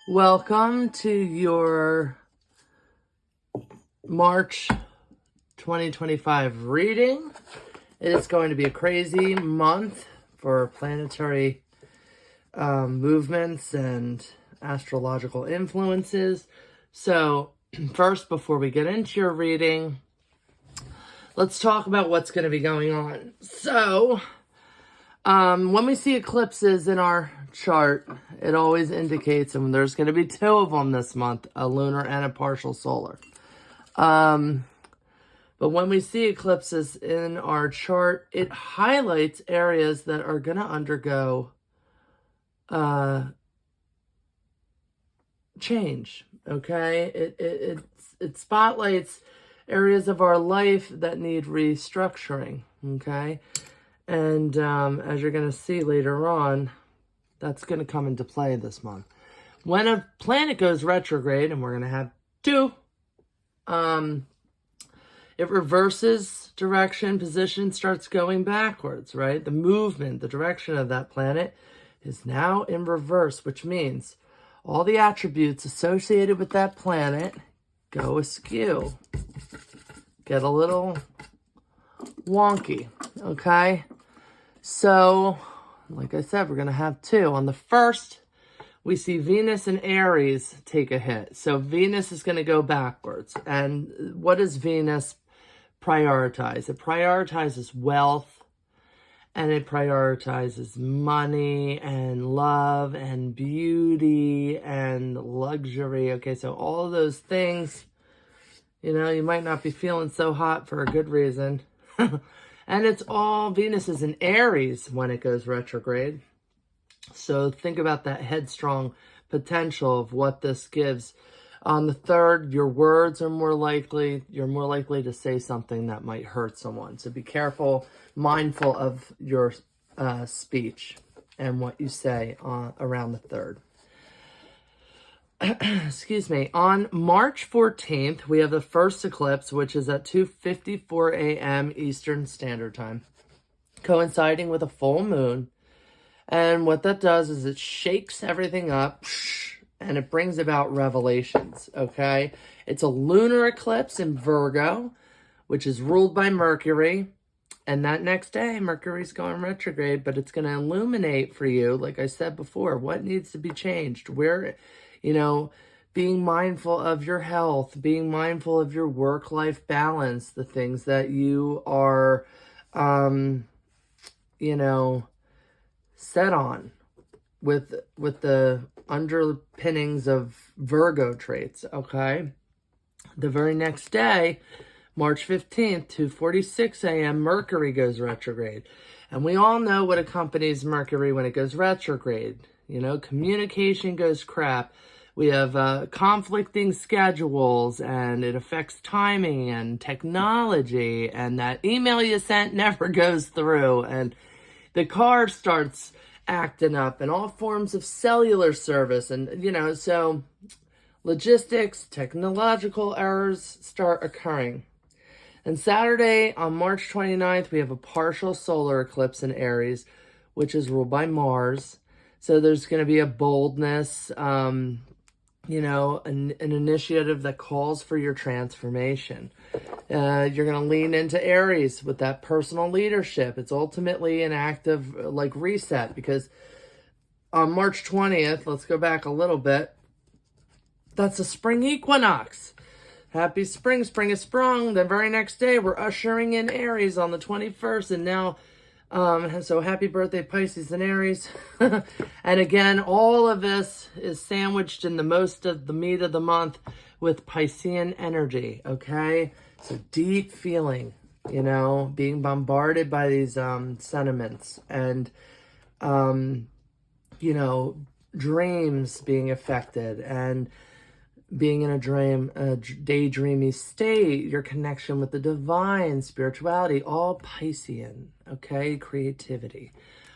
Welcome to your March 2025 reading. It is going to be a crazy month for planetary movements and astrological influences. So first, before we get into your reading, let's talk about what's going to be going on. So when we see eclipses in our chart, it always indicates, and there's going to be two of them this month, a lunar and a partial solar. But when we see eclipses in our chart, it highlights areas that are going to undergo change, okay? It spotlights areas of our life that need restructuring, okay? And as you're going to see later on, that's going to come into play this month. When a planet goes retrograde, and we're going to have two, it reverses direction, position starts going backwards, right? The movement, the direction of that planet is now in reverse, which means all the attributes associated with that planet go askew, get a little wonky, okay? So, like I said, we're going to have two. On the first, we see Venus and Aries take a hit. So Venus is going to go backwards. And what does Venus prioritize? It prioritizes wealth, and it prioritizes money and love and beauty and luxury. Okay, so all of those things, you know, you might not be feeling so hot for a good reason. And it's all, Venus is in Aries when it goes retrograde. So think about that headstrong potential of what this gives. On the third, your words are more likely, you're more likely to say something that might hurt someone. So be careful, mindful of your speech and what you say around the third. Excuse me. On March 14th, we have the first eclipse, which is at 2:54 a.m. Eastern Standard Time, coinciding with a full moon. And what that does is it shakes everything up and it brings about revelations, okay? It's a lunar eclipse in Virgo, which is ruled by Mercury. And that next day, Mercury's going retrograde, but it's going to illuminate for you, like I said before, what needs to be changed, where, you know, being mindful of your health, being mindful of your work-life balance, the things that you are, you know, set on with the underpinnings of Virgo traits, okay? The very next day, March 15th, 2:46 a.m., Mercury goes retrograde. And we all know what accompanies Mercury when it goes retrograde. You know, communication goes crap. We have conflicting schedules, and it affects timing and technology, and that email you sent never goes through, and the car starts acting up, and all forms of cellular service, and, you know, so logistics, technological errors start occurring. And Saturday, on March 29th, we have a partial solar eclipse in Aries, which is ruled by Mars. So there's going to be a boldness, you know, an initiative that calls for your transformation. You're going to lean into Aries with that personal leadership. It's ultimately an act of like reset, because on March 20th, let's go back a little bit, that's a spring equinox. Happy spring, spring is sprung. The very next day, we're ushering in Aries on the 21st, and now, so happy birthday, Pisces and Aries. And again, all of this is sandwiched in the most of the meat of the month with Piscean energy, okay? So deep feeling, you know, being bombarded by these sentiments, and, you know, dreams being affected, and being in a daydreamy state, your connection with the divine, spirituality, all Piscean, okay? Creativity.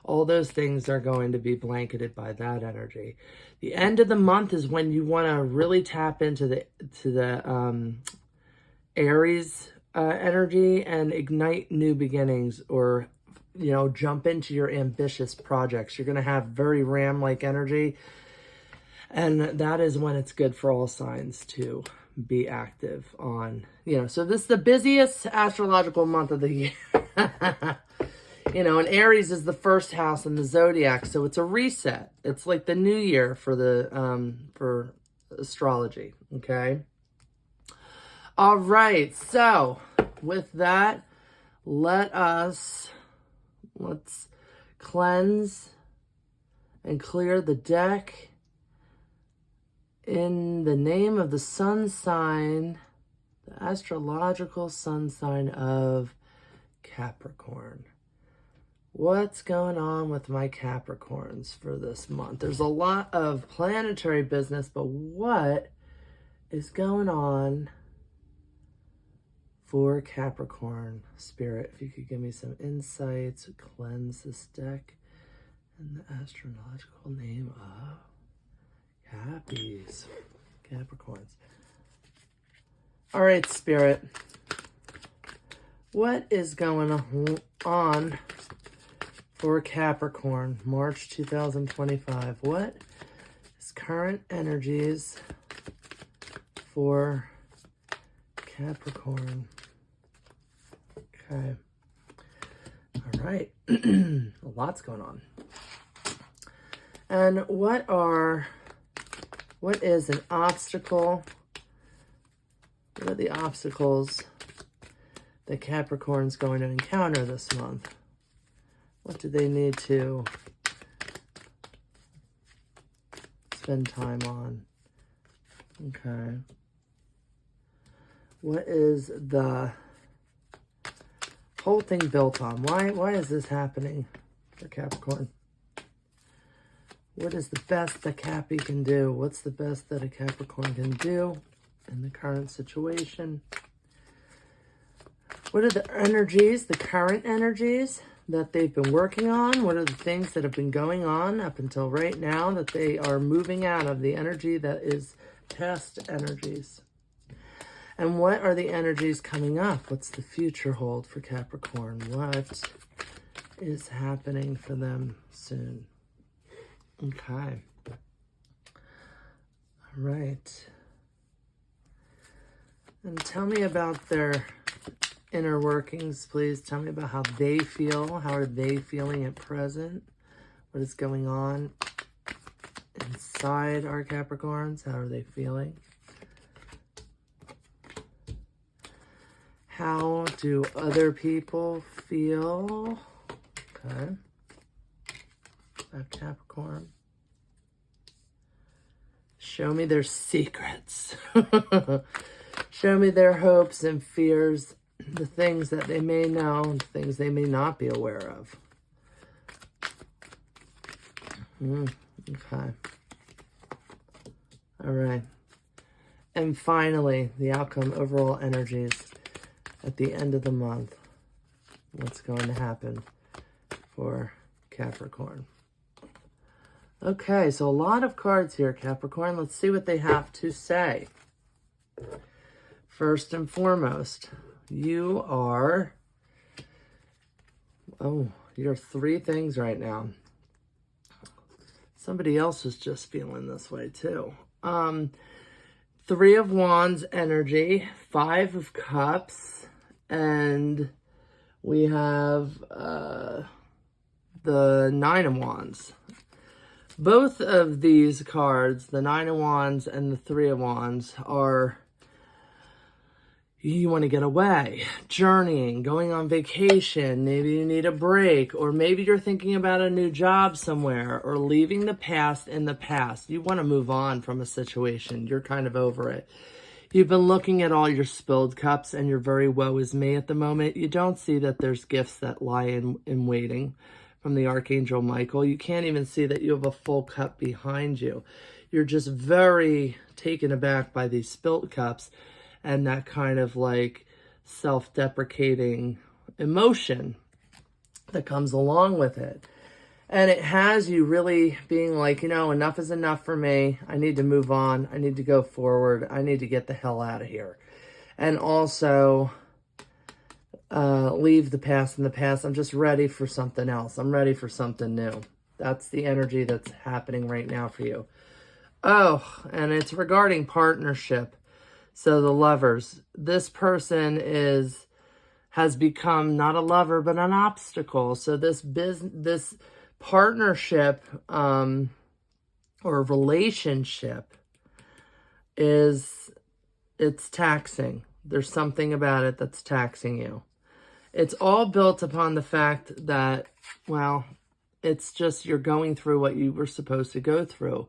All those things are going to be blanketed by that energy. The end of the month is when you want to really tap into the Aries energy and ignite new beginnings, or, you know, jump into your ambitious projects. You're going to have very Ram-like energy. And that is when it's good for all signs to be active on, so this is the busiest astrological month of the year. And Aries is the first house in the zodiac, so it's a reset. It's like the new year for for astrology, okay? All right, so with that, let's cleanse and clear the deck in the name of the sun sign, the astrological sun sign of Capricorn. What's going on with my Capricorns for this month? There's a lot of planetary business, but what is going on for Capricorn? Spirit, if you could give me some insights, cleanse this deck in the astrological name of Capricorns. All right, Spirit, what is going on for Capricorn, March 2025? What is current energies for Capricorn? Okay. All right. A lot's going on. And what is an obstacle? What are the obstacles that Capricorn's going to encounter this month? What do they need to spend time on? Okay. What is the whole thing built on? Why is this happening for Capricorn? What is the best that Cappy can do? What's the best that a Capricorn can do in the current situation? What are the energies, the current energies that they've been working on? What are the things that have been going on up until right now that they are moving out of, the energy that is past energies? And what are the energies coming up? What's the future hold for Capricorn? What is happening for them soon? Okay. All right. And tell me about their inner workings, please. Tell me about how they feel. How are they feeling at present? What is going on inside our Capricorns? How are they feeling? How do other people feel? Okay. About Capricorn. Show me their secrets. Show me their hopes and fears, the things that they may know, and things they may not be aware of. Okay. All right. And finally, the outcome, overall energies at the end of the month. What's going to happen for Capricorn? Okay, so a lot of cards here, Capricorn. Let's see what they have to say. First and foremost, you're three things right now. Somebody else is just feeling this way too. Three of Wands energy, Five of Cups, and we have the Nine of Wands. Both of these cards, the Nine of Wands and the Three of Wands, are you want to get away, journeying, going on vacation. Maybe you need a break, or maybe you're thinking about a new job somewhere, or leaving the past in the past. You want to move on from a situation. You're kind of over it. You've been looking at all your spilled cups and you're very woe is me at the moment. You don't see that there's gifts that lie in waiting from the Archangel Michael. You can't even see that you have a full cup behind you. You're just very taken aback by these spilt cups and that kind of like self-deprecating emotion that comes along with it. And it has you really being like, enough is enough for me. I need to move on. I need to go forward. I need to get the hell out of here. And also leave the past in the past. I'm just ready for something else. I'm ready for something new. That's the energy that's happening right now for you. Oh, and it's regarding partnership. So the lovers, this person has become not a lover, but an obstacle. So this partnership, or relationship it's taxing. There's something about it that's taxing you. It's all built upon the fact that, well, it's just you're going through what you were supposed to go through.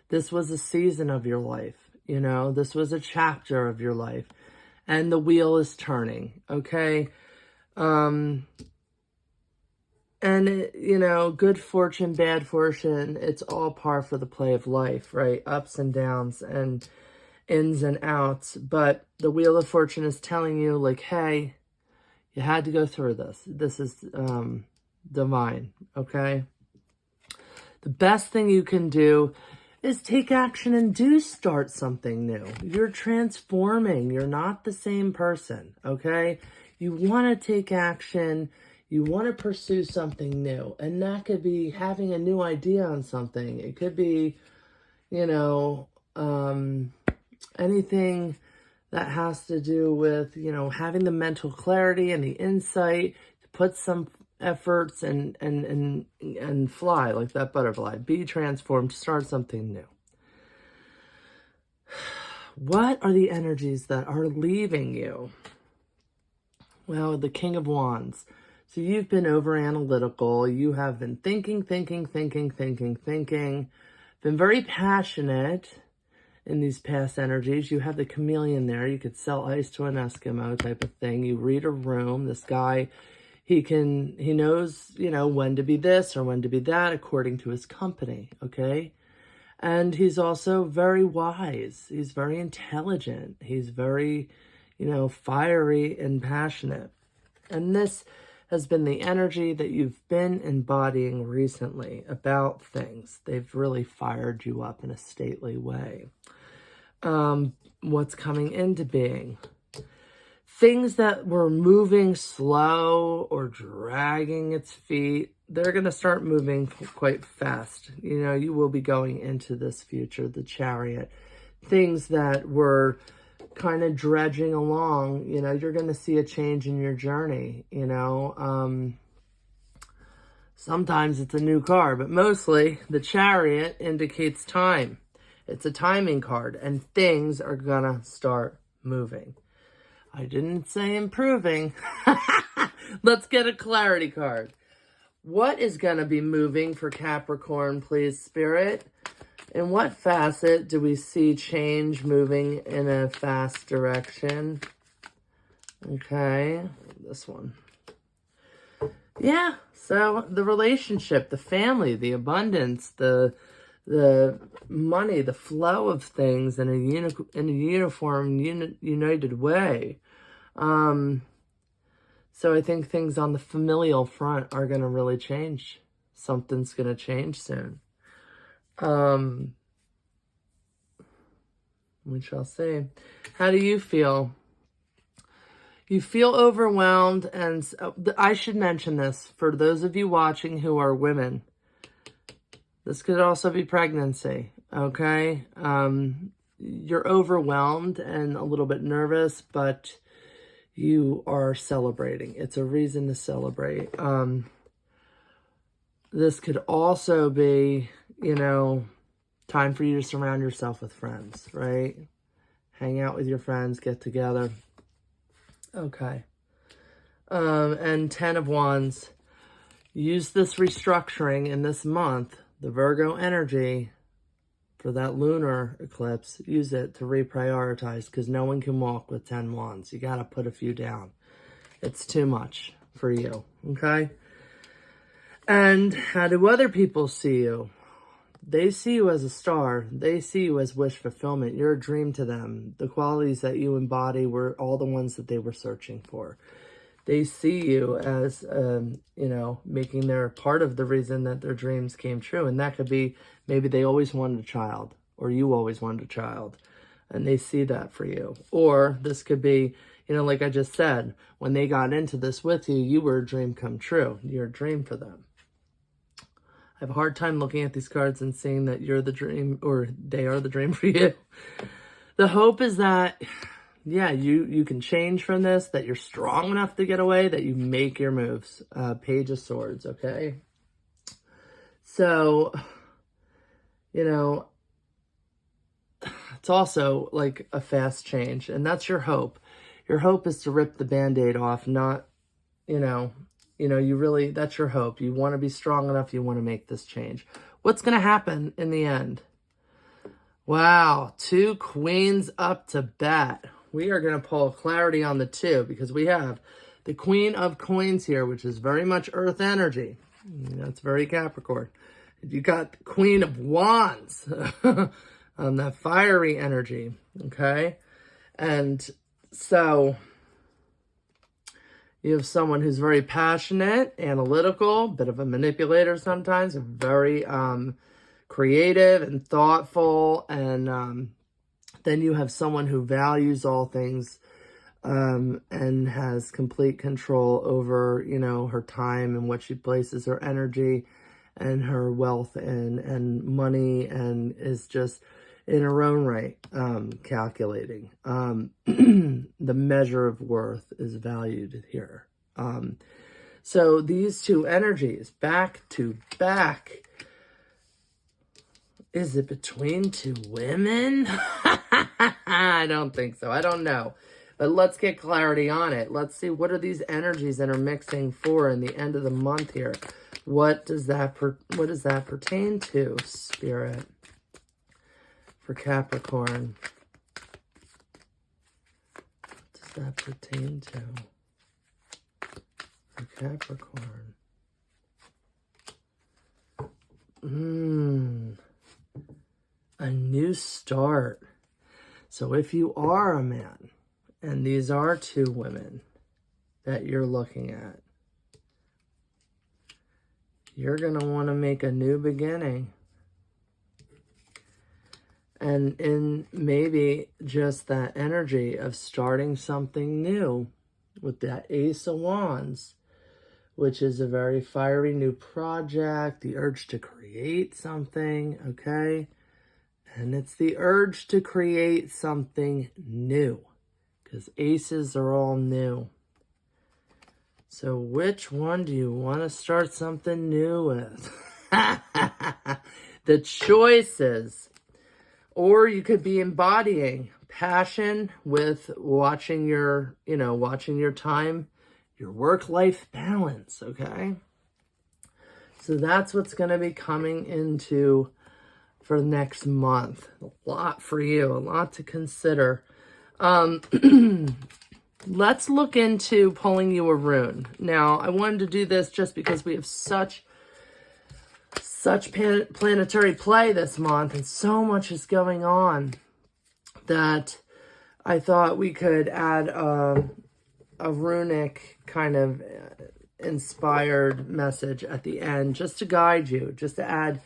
This was a season of your life, you know. This was a chapter of your life. And the wheel is turning, okay? And, you know, good fortune, bad fortune, it's all par for the play of life, right? Ups and downs and ins and outs. But the Wheel of Fortune is telling you, like, hey, you had to go through this. This is divine, okay? The best thing you can do is take action and do start something new. You're transforming. You're not the same person, okay? You want to take action. You want to pursue something new. And that could be having a new idea on something. It could be, you know, anything that has to do with, you know, having the mental clarity and the insight to put some efforts and fly like that butterfly. Be transformed, start something new. What are the energies that are leaving you? Well, the King of Wands. So you've been over analytical. You have been thinking, been very passionate in these past energies. You have the chameleon there. You could sell ice to an Eskimo type of thing. You read a room. This guy, he knows, you know, when to be this or when to be that according to his company, okay? And he's also very wise. He's very intelligent. He's very, you know, fiery and passionate. And this has been the energy that you've been embodying recently about things. They've really fired you up in a stately way. What's coming into being? Things that were moving slow or dragging its feet, they're going to start moving quite fast. You know, you will be going into this future, the Chariot. Things that were kind of dredging along, you know, you're going to see a change in your journey, you know. Sometimes it's a new car, but mostly the Chariot indicates time. It's a timing card, and things are going to start moving. I didn't say improving. Let's get a clarity card. What is going to be moving for Capricorn, please, Spirit? In what facet do we see change moving in a fast direction? Okay, this one. Yeah, so the relationship, the family, the abundance, the money, the flow of things in a uniform, united way. So I think things on the familial front are going to really change. Something's going to change soon. We shall see. How do you feel? You feel overwhelmed, and I should mention this for those of you watching who are women. This could also be pregnancy, okay? You're overwhelmed and a little bit nervous, but you are celebrating. It's a reason to celebrate. This could also be, you know, time for you to surround yourself with friends, right? Hang out with your friends, get together. Okay. And 10 of Wands. Use this restructuring in this month, the Virgo energy, for that lunar eclipse. Use it to reprioritize, because no one can walk with 10 wands. You got to put a few down. It's too much for you, okay? And how do other people see you? They see you as a star. They see you as wish fulfillment. You're a dream to them. The qualities that you embody were all the ones that they were searching for. They see you as, you know, making their part of the reason that their dreams came true. And that could be maybe they always wanted a child, or you always wanted a child, and they see that for you. Or this could be, you know, like I just said, when they got into this with you, you were a dream come true. You're a dream for them. have a hard time looking at these cards and seeing that you're the dream or they are the dream for you. The hope is that, yeah, you can change from this, that you're strong enough to get away, that you make your moves. Page of Swords, okay? So, you know, it's also like a fast change, and that's your hope. Your hope is to rip the Band-Aid off, not, you really, that's your hope. You want to be strong enough, you want to make this change. What's going to happen in the end? Wow, 2 queens up to bat. We are going to pull clarity on the 2 because we have the Queen of Coins here, which is very much earth energy. That's very Capricorn. You got the Queen of Wands, that fiery energy, okay? And so you have someone who's very passionate, analytical, bit of a manipulator sometimes, very creative and thoughtful, and then you have someone who values all things and has complete control over, her time and what she places her energy and her wealth and money, and is just in her own right calculating. The measure of worth is valued here. So these 2 energies, back to back. Is it between 2 women? I don't think so. I don't know. But let's get clarity on it. Let's see, what are these energies that are mixing for in the end of the month here? What does that pertain to, Spirit, for Capricorn? What does that pertain to for Capricorn? A new start. So if you are a man, and these are 2 women that you're looking at, you're going to want to make a new beginning. And in maybe just that energy of starting something new with that Ace of Wands, which is a very fiery new project, the urge to create something, okay? And it's the urge to create something new, because aces are all new. So which one do you want to start something new with? The choices. Or you could be embodying passion with watching your time, your work-life balance, okay? So that's what's going to be coming into for next month. A lot for you, a lot to consider. Let's look into pulling you a rune. Now, I wanted to do this just because we have such planetary play this month, and so much is going on, that I thought we could add a runic kind of inspired message at the end, just to guide you, just to add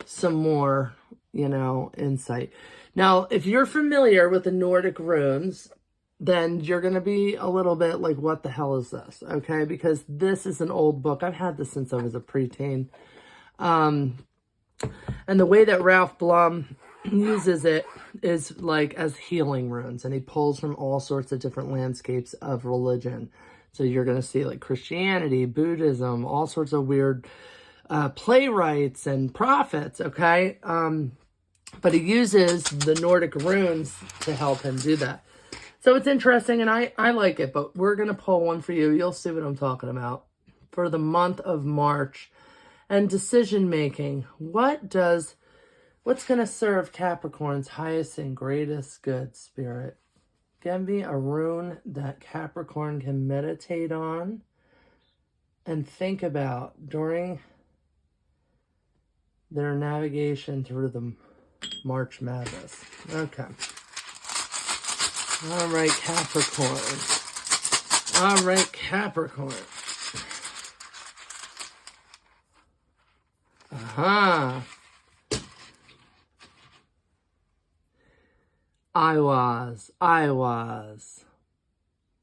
some more, insight. Now, if you're familiar with the Nordic runes, then you're going to be a little bit like, what the hell is this? Okay, because this is an old book. I've had this since I was a preteen. And the way that Ralph Blum uses it is like as healing runes, and he pulls from all sorts of different landscapes of religion. So you're going to see like Christianity, Buddhism, all sorts of weird playwrights and prophets, okay? But he uses the Nordic runes to help him do that. So it's interesting, and I like it, but we're going to pull one for you. You'll see what I'm talking about. For the month of March and decision-making, what's going to serve Capricorn's highest and greatest good, Spirit? Give me a rune that Capricorn can meditate on and think about during their navigation through the March Madness. Okay. All right, Capricorn. All right, Capricorn. Aha. I was.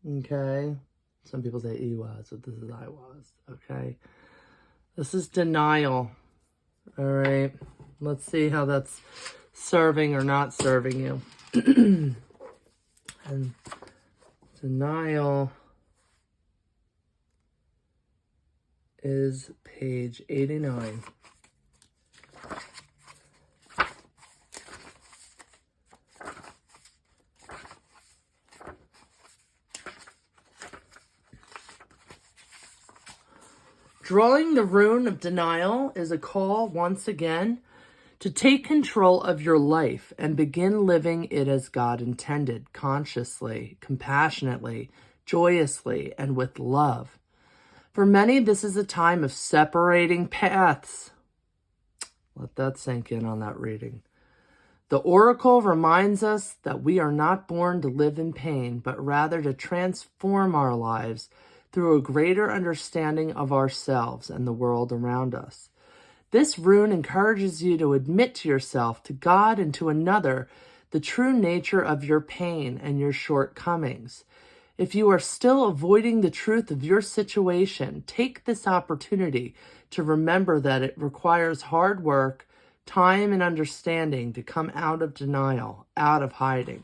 Okay. Some people say he was, but this is I was. Okay. This is denial. All right. Let's see how that's serving or not serving you. And denial is page 89. Drawing the rune of denial is a call, once again, to take control of your life and begin living it as God intended, consciously, compassionately, joyously, and with love. For many, this is a time of separating paths. Let that sink in on that reading. The oracle reminds us that we are not born to live in pain, but rather to transform our lives through a greater understanding of ourselves and the world around us. This rune encourages you to admit to yourself, to God, and to another the true nature of your pain and your shortcomings. If you are still avoiding the truth of your situation, take this opportunity to remember that it requires hard work, time, and understanding to come out of denial, out of hiding.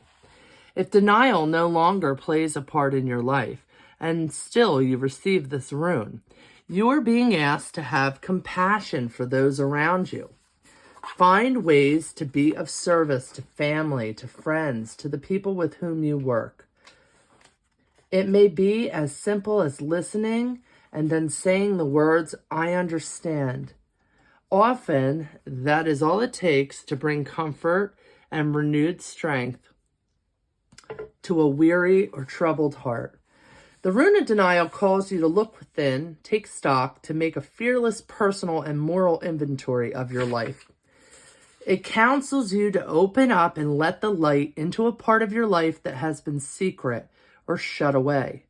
If denial no longer plays a part in your life, and still you receive this rune, you are being asked to have compassion for those around you. Find ways to be of service to family, to friends, to the people with whom you work. It may be as simple as listening and then saying the words, "I understand." Often, that is all it takes to bring comfort and renewed strength to a weary or troubled heart. The rune of denial calls you to look within, take stock, to make a fearless personal and moral inventory of your life. It counsels you to open up and let the light into a part of your life that has been secret or shut away.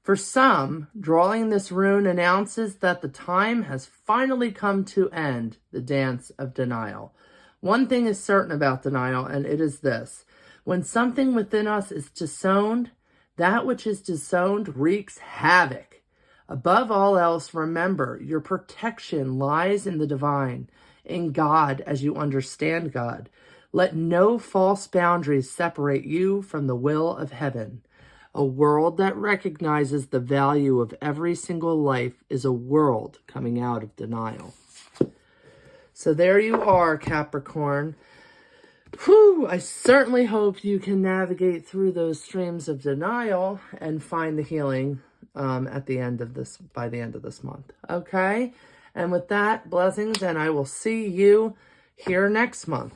For some, drawing this rune announces that the time has finally come to end the dance of denial. One thing is certain about denial, and it is this: when something within us is disowned, that which is disowned wreaks havoc. Above all else, remember, your protection lies in the divine, in God as you understand God. Let no false boundaries separate you from the will of heaven. A world that recognizes the value of every single life is a world coming out of denial. So there you are, Capricorn. Whew, I certainly hope you can navigate through those streams of denial and find the healing by the end of this month. Okay? And with that, blessings, and I will see you here next month.